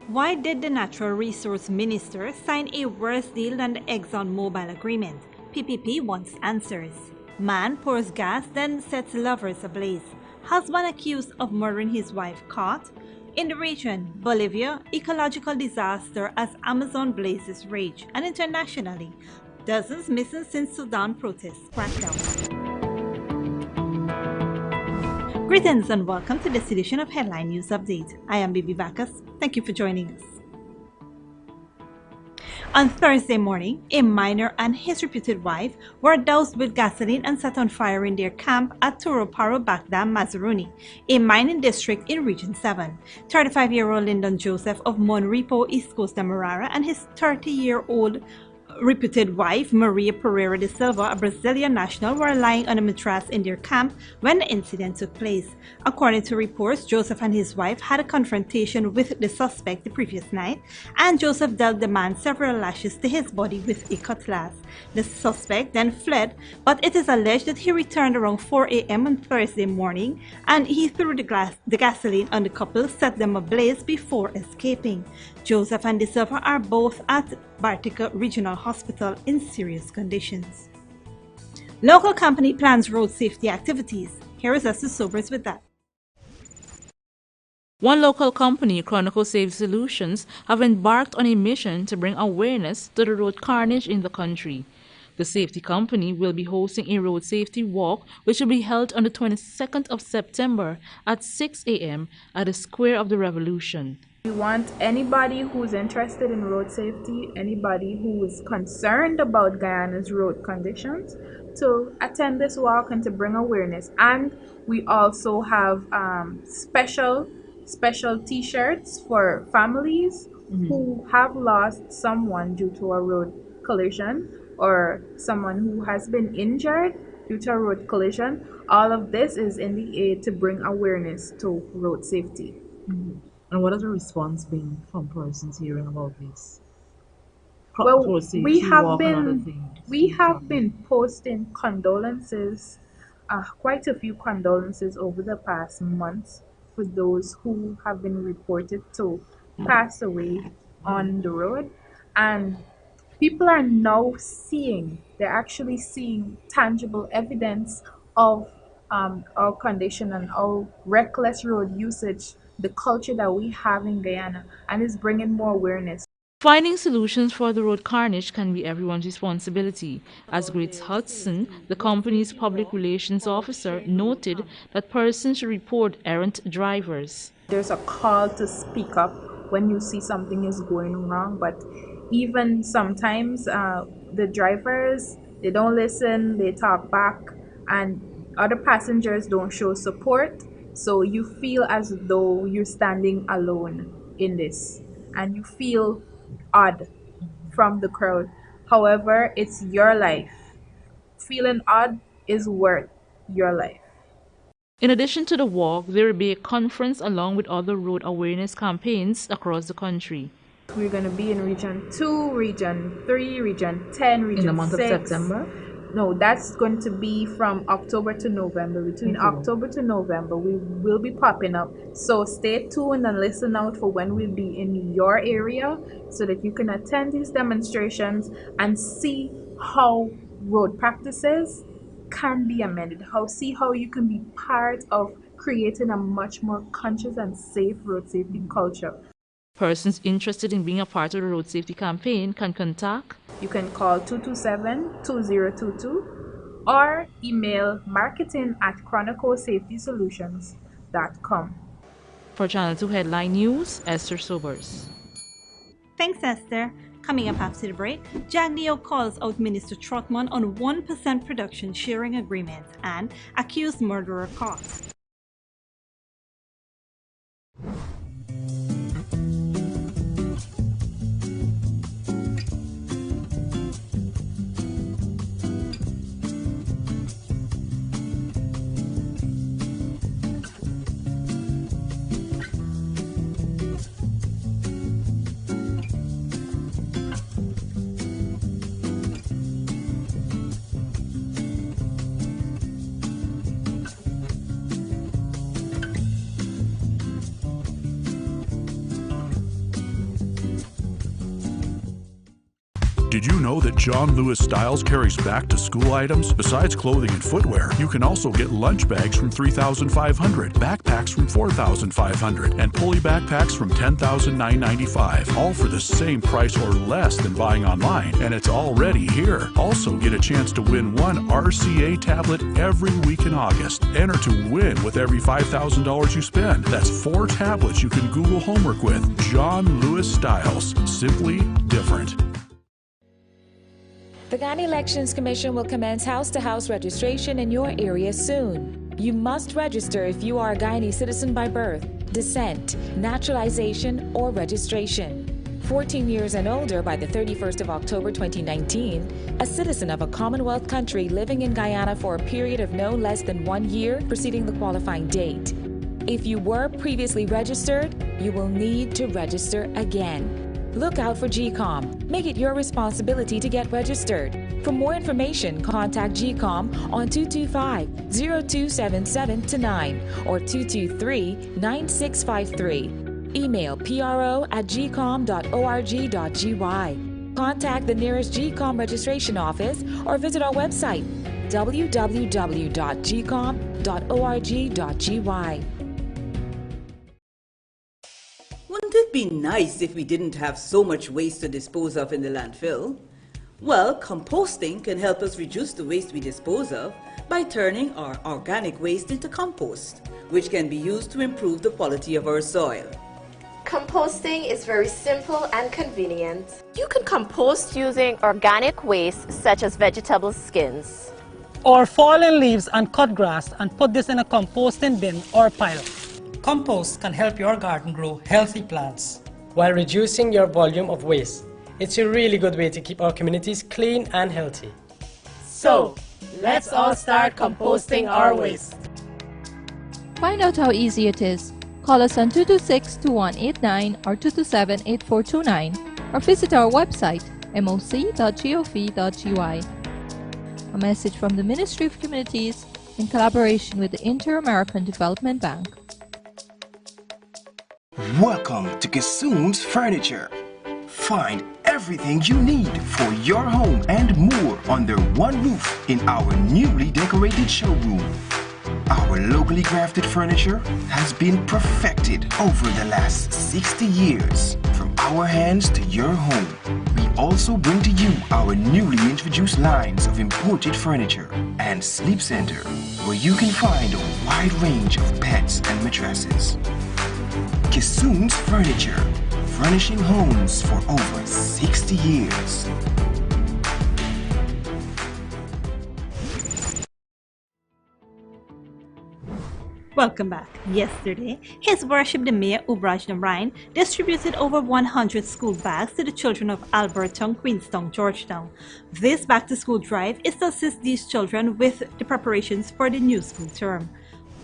Why did the Natural Resource Minister sign a worse deal than the ExxonMobil agreement? PPP wants answers. Man pours gas, then sets lovers ablaze. Husband accused of murdering his wife caught. In the region, Bolivia, ecological disaster as Amazon blazes rage. And internationally, dozens missing since Sudan protests crackdown. Greetings and welcome to this edition of Headline News Update. I am Bibi Bacchus. Thank you for joining us. On Thursday morning, a miner and his reputed wife were doused with gasoline and set on fire in their camp at Turoparo Bakdam, Mazaruni, a mining district in Region 7. 35-year-old Lyndon Joseph of Monrepo, East Coast Demerara, and his 30-year-old reputed wife, Maria Pereira de Silva, a Brazilian national, were lying on a mattress in their camp when the incident took place. According to reports, Joseph and his wife had a confrontation with the suspect the previous night, and Joseph dealt the man several lashes to his body with a cutlass. The suspect then fled, but it is alleged that he returned around 4 a.m. on Thursday morning, and he threw the gasoline on the couple, set them ablaze before escaping. Joseph and De Silva are both at Bartica Regional Hospital in serious conditions. Local company plans road safety activities. Here is Esther Sobers with that. One local company, Chronicle Safety Solutions, have embarked on a mission to bring awareness to the road carnage in the country. The safety company will be hosting a road safety walk which will be held on the 22nd of September at 6 a.m. at the Square of the Revolution. We want anybody who's interested in road safety, anybody who is concerned about Guyana's road conditions, to attend this walk and to bring awareness. And we also have special t-shirts for families who have lost someone due to a road collision or someone who has been injured due to a road collision. All of this is in the aid to bring awareness to road safety. And what has the response been from persons hearing about this? Well, we have been posting condolences, quite a few condolences over the past months for those who have been reported to pass away on the road. And people are now they're actually seeing tangible evidence of our condition and our reckless road usage, the culture that we have in Guyana, and is bringing more awareness. Finding solutions for the road carnage can be everyone's responsibility. As Grace Hudson, the company's public relations officer, noted that persons should report errant drivers. There's a call to speak up when you see something is going wrong, but even sometimes the drivers, they don't listen, they talk back, and other passengers don't show support. So you feel as though you're standing alone in this, and you feel odd from the crowd. However, it's your life. Feeling odd is worth your life. In addition to the walk, there will be a conference along with other road awareness campaigns across the country. We're going to be in Region 2, Region 3, Region 10, Region 6. In the month of September? No, that's going to be from October to November. Between October to November, we will be popping up. So stay tuned and listen out for when we'll be in your area so that you can attend these demonstrations and see how road practices can be amended. See how you can be part of creating a much more conscious and safe road safety culture. Persons interested in being a part of the road safety campaign can contact. You can call 227-2022 or email marketing@chroniclesafetysolutions.com. For Channel 2 Headline News, Esther Sobers. Thanks, Esther. Coming up after the break, Jagneo calls out Minister Trotman on 1% production sharing agreement and accused murderer caught. Did you know that John Lewis Styles carries back-to-school items? Besides clothing and footwear, you can also get lunch bags from $3,500, backpacks from $4,500, and pulley backpacks from $10,995, all for the same price or less than buying online, and it's already here. Also, get a chance to win one RCA tablet every week in August. Enter to win with every $5,000 you spend. That's 4 tablets you can Google homework with. John Lewis Styles. Simply different. The Guyana Elections Commission will commence house-to-house registration in your area soon. You must register if you are a Guyanese citizen by birth, descent, naturalization, or registration. 14 years and older by the 31st of October 2019, a citizen of a Commonwealth country living in Guyana for a period of no less than 1 year preceding the qualifying date. If you were previously registered, you will need to register again. Look out for GCOM. Make it your responsibility to get registered. For more information, contact GCOM on 225-0277-9 or 223-9653. Email pro@gcom.org.gy. Contact the nearest GCOM registration office or visit our website www.gcom.org.gy. Wouldn't it be nice if we didn't have so much waste to dispose of in the landfill? Well, composting can help us reduce the waste we dispose of by turning our organic waste into compost, which can be used to improve the quality of our soil. Composting is very simple and convenient. You can compost using organic waste such as vegetable skins, or fallen leaves and cut grass and put this in a composting bin or pile. Compost can help your garden grow healthy plants while reducing your volume of waste. It's a really good way to keep our communities clean and healthy. So, let's all start composting our waste. Find out how easy it is. Call us on 226-2189 or 227-8429 or visit our website moc.gov.gy. A message from the Ministry of Communities in collaboration with the Inter-American Development Bank. Welcome to Kissoon's Furniture. Find everything you need for your home and more under one roof in our newly decorated showroom. Our locally crafted furniture has been perfected over the last 60 years. From our hands to your home, we also bring to you our newly introduced lines of imported furniture and sleep center, where you can find a wide range of beds and mattresses. Kissoon's Furniture, furnishing homes for over 60 years. Welcome back. Yesterday, His Worship the Mayor Ubraj Narain distributed over 100 school bags to the children of Alberton, Queenstown, Georgetown. This back-to-school drive is to assist these children with the preparations for the new school term.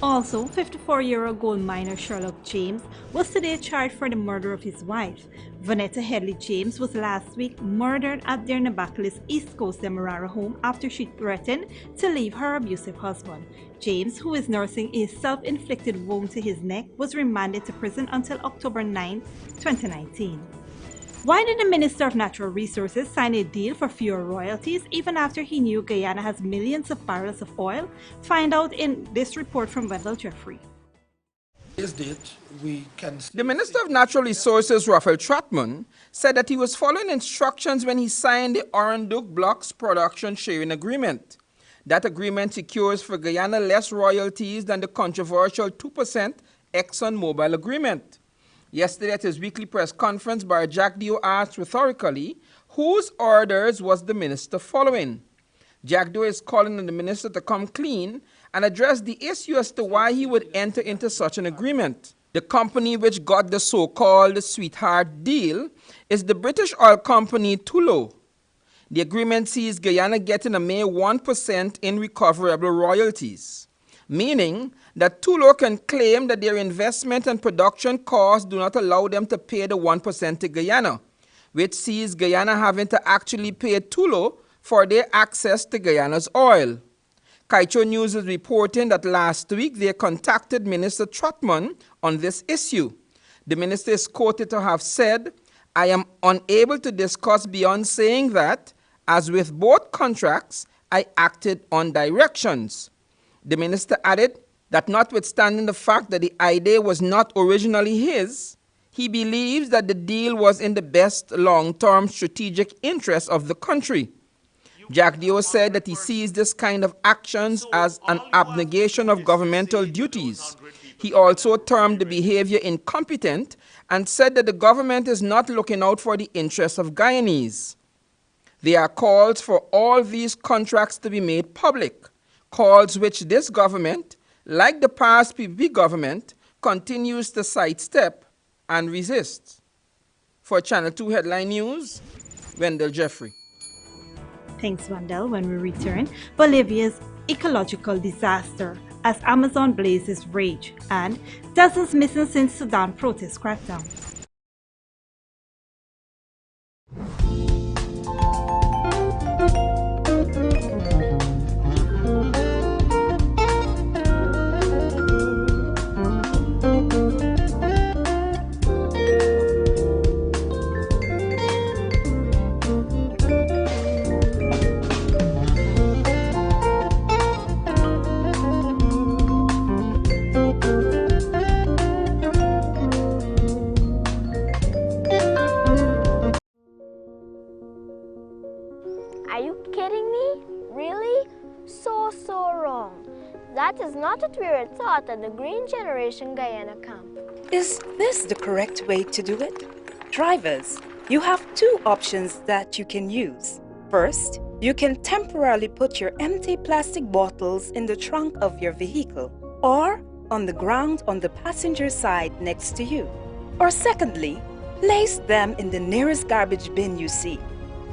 Also, 54-year-old gold miner Sherlock James was today charged for the murder of his wife. Vanetta Headley James was last week murdered at their Nabaclis East Coast Demerara home after she threatened to leave her abusive husband. James, who is nursing a self-inflicted wound to his neck, was remanded to prison until October 9, 2019. Why did the Minister of Natural Resources sign a deal for fewer royalties even after he knew Guyana has millions of barrels of oil? Find out in this report from Wendell Jeffrey. The Minister of Natural Resources, Raphael Trotman, said that he was following instructions when he signed the Oranduc Blocks Production Sharing Agreement. That agreement secures for Guyana less royalties than the controversial 2% ExxonMobil agreement. Yesterday at his weekly press conference, Bar Jack Dio asked rhetorically whose orders was the minister following. Jack Dio is calling on the minister to come clean and address the issue as to why he would enter into such an agreement. The company which got the so-called sweetheart deal is the British oil company Tullow. The agreement sees Guyana getting a mere 1% in recoverable royalties, meaning that Tullow can claim that their investment and production costs do not allow them to pay the 1% to Guyana, which sees Guyana having to actually pay Tullow for their access to Guyana's oil. Kaicho News is reporting that last week they contacted Minister Trotman on this issue. The minister is quoted to have said, I am unable to discuss beyond saying that, as with both contracts, I acted on directions. The minister added that notwithstanding the fact that the idea was not originally his, he believes that the deal was in the best long-term strategic interest of the country. Jack Dio said that he sees this kind of actions as an abnegation of governmental duties. He also termed the behavior incompetent and said that the government is not looking out for the interests of Guyanese. There are calls for all these contracts to be made public, calls which this government, like the past PPP government, continues to sidestep and resist. For Channel 2 Headline News, Wendell Jeffrey. Thanks, Wendell. When we return, Bolivia's ecological disaster as Amazon blazes rage and dozens missing since Sudan protest crackdown. That is not what we were taught at the Green Generation Guyana camp. Is this the correct way to do it? Drivers, you have two options that you can use. First, you can temporarily put your empty plastic bottles in the trunk of your vehicle or on the ground on the passenger side next to you. Or secondly, place them in the nearest garbage bin you see.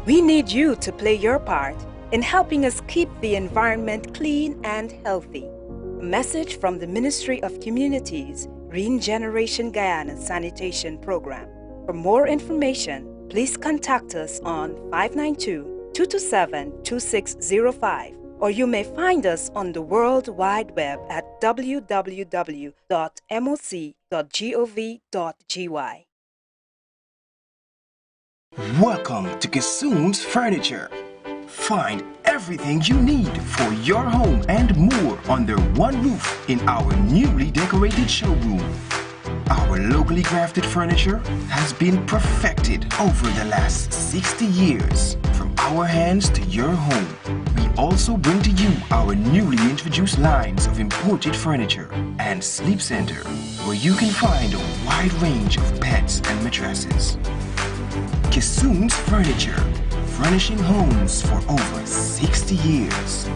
We need you to play your part in helping us keep the environment clean and healthy. A message from the Ministry of Communities, Green Generation Guyana Sanitation Program. For more information, please contact us on 592-227-2605, or you may find us on the World Wide Web at www.moc.gov.gy. Welcome to Kissoon's Furniture. Find everything you need for your home and more under one roof in our newly decorated showroom. Our locally crafted furniture has been perfected over the last 60 years. From our hands to your home, we also bring to you our newly introduced lines of imported furniture and sleep center, where you can find a wide range of beds and mattresses. Kissoon's Furniture, furnishing homes for over 60 years.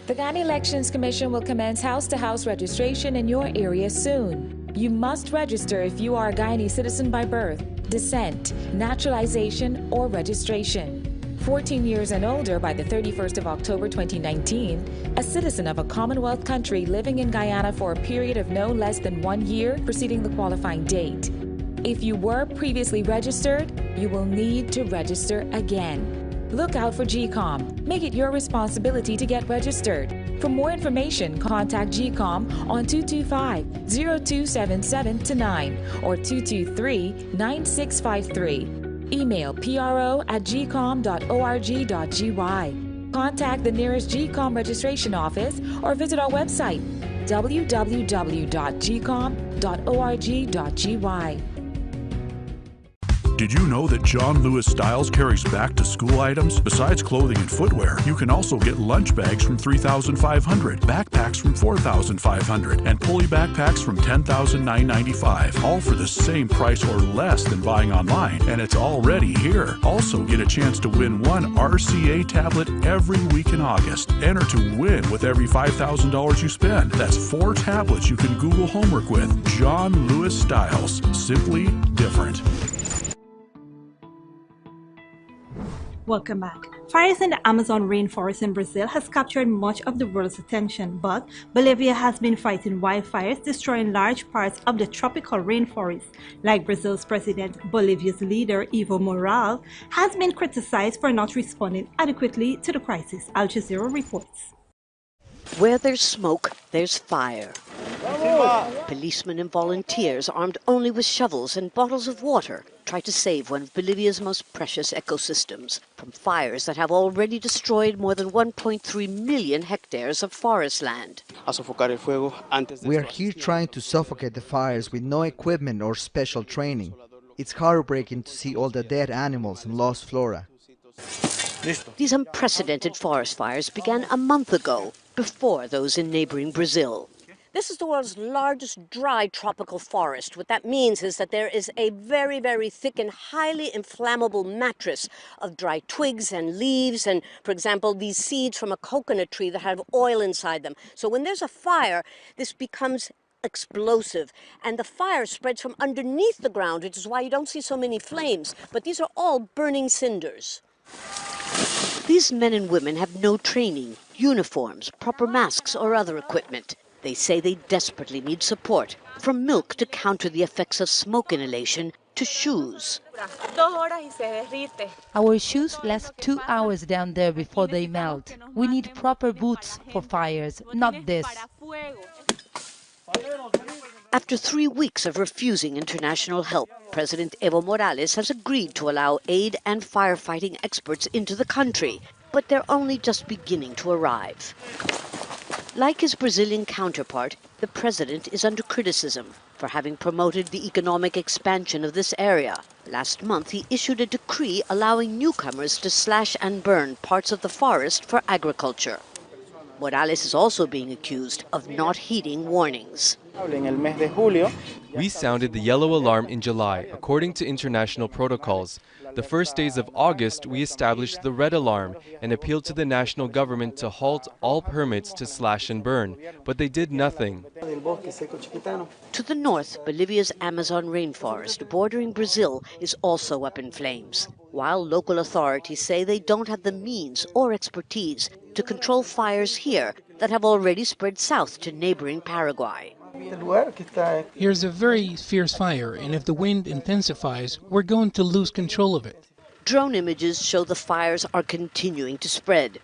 The Ghana Elections Commission will commence house-to-house registration in your area soon. You must register if you are a Guyanese citizen by birth, descent, naturalization, or registration. 14 years and older by the 31st of October 2019, a citizen of a Commonwealth country living in Guyana for a period of no less than 1 year preceding the qualifying date. If you were previously registered, you will need to register again. Look out for GCOM. Make it your responsibility to get registered. For more information, contact GCOM on 225-0277-9 or 223-9653. Email pro@gcom.org.gy. Contact the nearest GCOM registration office or visit our website www.gcom.org.gy. Did you know that John Lewis Styles carries back-to-school items? Besides clothing and footwear, you can also get lunch bags from $3,500, backpacks from $4,500, and pulley backpacks from $10,995, all for the same price or less than buying online, and it's already here. Also, get a chance to win one RCA tablet every week in August. Enter to win with every $5,000 you spend. That's 4 tablets you can Google homework with. John Lewis Styles, simply different. Welcome back. Fires in the Amazon rainforest in Brazil has captured much of the world's attention, but Bolivia has been fighting wildfires, destroying large parts of the tropical rainforest. Like Brazil's president, Bolivia's leader, Evo Morales, has been criticized for not responding adequately to the crisis. Al Jazeera reports. Where there's smoke, there's fire. Policemen and volunteers, armed only with shovels and bottles of water, try to save one of Bolivia's most precious ecosystems from fires that have already destroyed more than 1.3 million hectares of forest land. We are here trying to suffocate the fires with no equipment or special training. It's heartbreaking to see all the dead animals and lost flora. These unprecedented forest fires began a month ago, before those in neighboring Brazil. This is the world's largest dry tropical forest. What that means is that there is a very, very thick and highly inflammable mattress of dry twigs and leaves and, for example, these seeds from a coconut tree that have oil inside them. So when there's a fire, this becomes explosive, and the fire spreads from underneath the ground, which is why you don't see so many flames. But these are all burning cinders. These men and women have no training, uniforms, proper masks, or other equipment. They say they desperately need support, from milk to counter the effects of smoke inhalation to shoes. Our shoes last 2 hours down there before they melt. We need proper boots for fires, not this. After 3 weeks of refusing international help, President Evo Morales has agreed to allow aid and firefighting experts into the country, but they're only just beginning to arrive. Like his Brazilian counterpart, the president is under criticism for having promoted the economic expansion of this area. Last month, he issued a decree allowing newcomers to slash and burn parts of the forest for agriculture. Morales is also being accused of not heeding warnings. We sounded the yellow alarm in July, according to international protocols. The first days of August, we established the red alarm and appealed to the national government to halt all permits to slash and burn, but they did nothing. To the north, Bolivia's Amazon rainforest bordering Brazil is also up in flames, while local authorities say they don't have the means or expertise to control fires here that have already spread south to neighboring Paraguay. Here's a very fierce fire, and if the wind intensifies, we're going to lose control of it. Drone images show the fires are continuing to spread,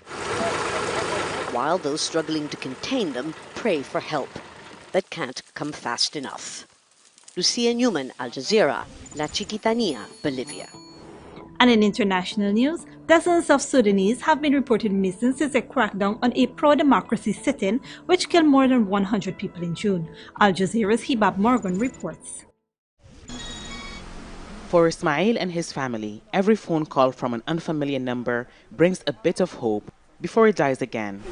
while those struggling to contain them pray for help that can't come fast enough. Lucia Newman, Al Jazeera, La Chiquitanía, Bolivia. And in international news, dozens of Sudanese have been reported missing since a crackdown on a pro-democracy sit-in, which killed more than 100 people in June. Al Jazeera's Hibab Morgan reports. For Ismail and his family, every phone call from an unfamiliar number brings a bit of hope before it dies again.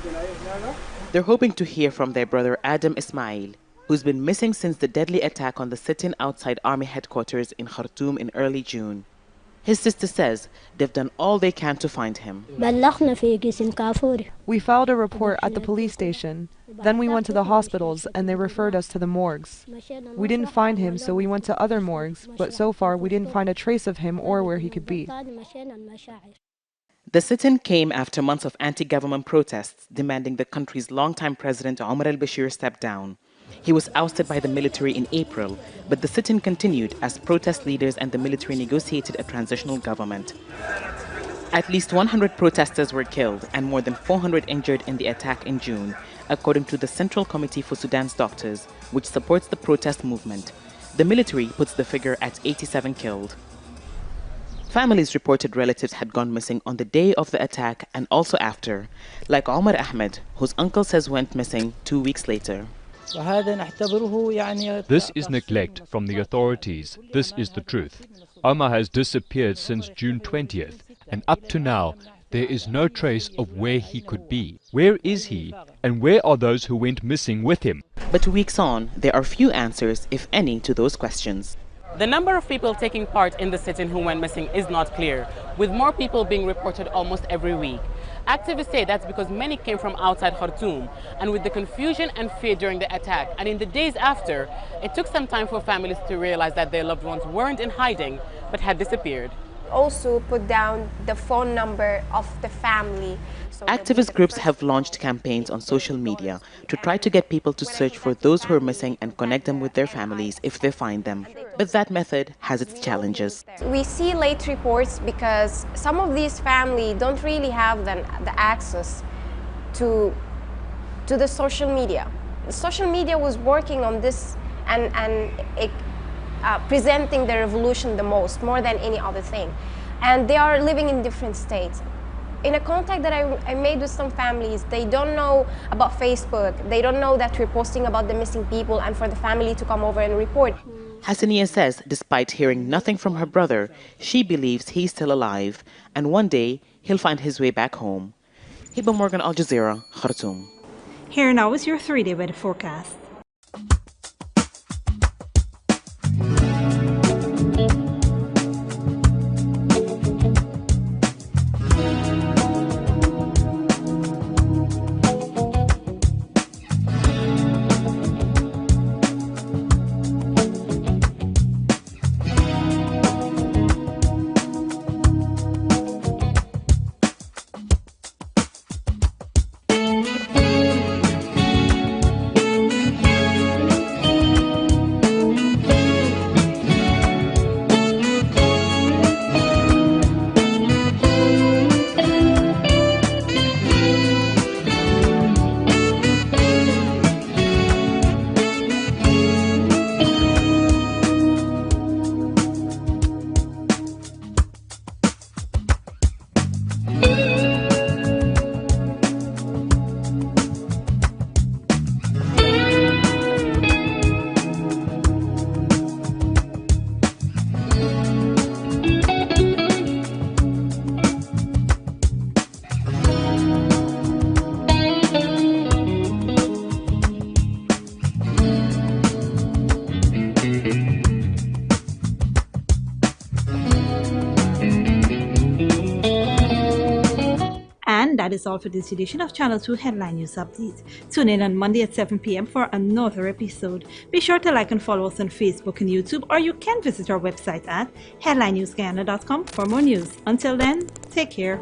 They're hoping to hear from their brother Adam Ismail, who's been missing since the deadly attack on the sit-in outside army headquarters in Khartoum in early June. His sister says they've done all they can to find him. We filed a report at the police station. Then we went to the hospitals and they referred us to the morgues. We didn't find him, so we went to other morgues, but so far we didn't find a trace of him or where he could be. The sit-in came after months of anti-government protests demanding the country's longtime president Omar al-Bashir step down. He was ousted by the military in April, but the sit-in continued as protest leaders and the military negotiated a transitional government. At least 100 protesters were killed and more than 400 injured in the attack in June, according to the Central Committee for Sudan's Doctors, which supports the protest movement. The military puts the figure at 87 killed. Families reported relatives had gone missing on the day of the attack and also after, like Omar Ahmed, whose uncle says went missing 2 weeks later. This is neglect from the authorities. This is the truth. Omar has disappeared since June 20th, and up to now, there is no trace of where he could be. Where is he, and where are those who went missing with him? But weeks on, there are few answers, if any, to those questions. The number of people taking part in the sit-in who went missing is not clear, with more people being reported almost every week. Activists say that's because many came from outside Khartoum, and with the confusion and fear during the attack, and in the days after, it took some time for families to realize that their loved ones weren't in hiding, but had disappeared. Also put down the phone number of the family. Activist groups have launched campaigns on social media to try to get people to search for those who are missing and connect them with their families if they find them. But that method has its challenges. We see late reports because some of these families don't really have the access to the social media. social media was working on this and presenting the revolution the most, more than any other thing. And they are living in different states. In a contact that I made with some families, they don't know about Facebook. They don't know that we're posting about the missing people and for the family to come over and report. Hassania says despite hearing nothing from her brother, she believes he's still alive and one day he'll find his way back home. Hiba Morgan, Al Jazeera, Khartoum. Here now is your 3-day weather forecast. And that is all for this edition of Channel 2 Headline News Update. Tune in on Monday at 7 p.m. for another episode. Be sure to like and follow us on Facebook and YouTube, or you can visit our website at headlinenewsguyana.com for more news. Until then, take care.